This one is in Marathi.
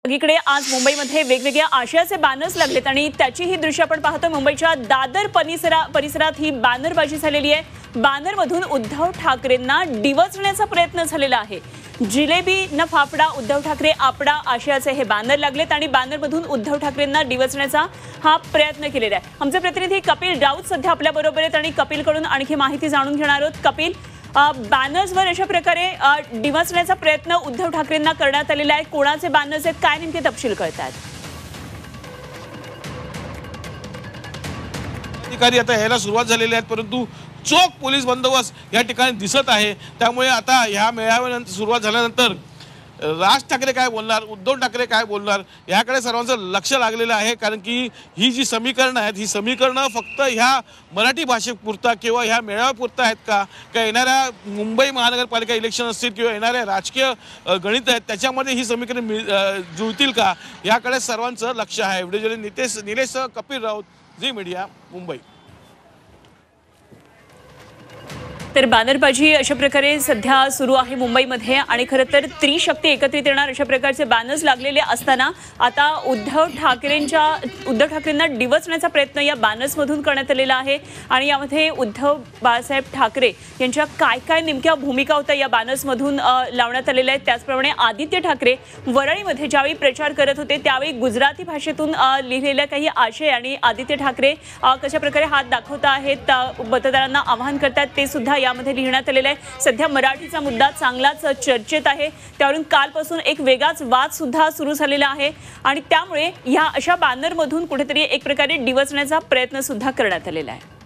सगळीकडे आज मुंबईमध्ये वेगवेगळ्या आशयाचे बॅनर्स लागलेत आणि त्याची ही दृश्य आपण पाहतो। मुंबईच्या दादर परिसरात ही बॅनरबाजी झालेली आहे। बॅनरमधून उद्धव ठाकरेंना डिवचण्याचा प्रयत्न झालेला आहे। जिलेबी न फाफडा उद्धव ठाकरे आपडा आशयाचे हे बॅनर लागलेत आणि बॅनरमधून उद्धव ठाकरेंना डिवचण्याचा हा प्रयत्न केलेला आहे। आमचे प्रतिनिधी कपिल राऊत सध्या आपल्या बरोबर आहेत आणि कपिलकडून आणखी माहिती जाणून घेणार आहोत। कपिल, बॅनर्सवर अशा प्रकारे डिवचण्याचा प्रयत्न उद्धव ठाकरेंना करण्यात आलेला आहे। कोणाचे बॅनर्स आहेत, काय नेमके तपशील कळतात? अधिकारी आता यायला सुरुवात झालेली आहेत, परंतु चोख पोलीस बंदोबस्त या ठिकाणी दिसत आहे। त्यामुळे आता ह्या मेळाव्यानंतर सुरुवात झाल्यानंतर राज ठाकरे काय बोलणार, उद्धव ठाकरे काय बोलणार याकडे सर्वांचं लक्ष लागलेलं आहे। कारण की ही जी समीकरणं आहेत, ही समीकरणं फक्त ह्या मराठी भाषेपुरता किंवा ह्या मेळाव्यापुरता आहेत का येणाऱ्या मुंबई महानगरपालिका इलेक्शन असतील किंवा येणाऱ्या राजकीय गणित आहेत त्याच्यामध्ये ही समीकरण जुळतील का याकडे सर्वांचं लक्ष आहे। Video journalist Nilesh Kapil Raut, Zee media, Mumbai. तर बॅनरबाजी अशा प्रकारे सध्या सुरू आहे मुंबईमध्ये आणि खरं तर त्रिशक्ती एकत्रित येणार अशा प्रकारचे बॅनर्स लागलेले असताना आता उद्धव ठाकरेंना डिवचण्याचा प्रयत्न या बॅनर्समधून करण्यात आलेला आहे। आणि यामध्ये उद्धव बाळासाहेब ठाकरे यांच्या काय काय नेमक्या भूमिका होत्या या बॅनर्समधून लावण्यात आलेल्या आहेत। त्याचप्रमाणे आदित्य ठाकरे वरळीमध्ये ज्यावेळी प्रचार करत होते त्यावेळी गुजराती भाषेतून लिहिलेल्या काही आशय आणि आदित्य ठाकरे कशा प्रकारे हात दाखवत आहेत, मतदारांना आवाहन करतात ते सुद्धा यामध्ये लिहिण्यात आलेलं आहे। सध्या मराठीचा मुद्दा चांगलाच चर्चेत आहे, त्यावरून कालपासून एक वेगळाच वाद सुद्धा सुरू झालेला आहे आणि त्यामुळे या अशा बॅनरमधून कुठेतरी एक प्रकारे डिवचण्याचा प्रयत्न सुद्धा करण्यात आलेला आहे।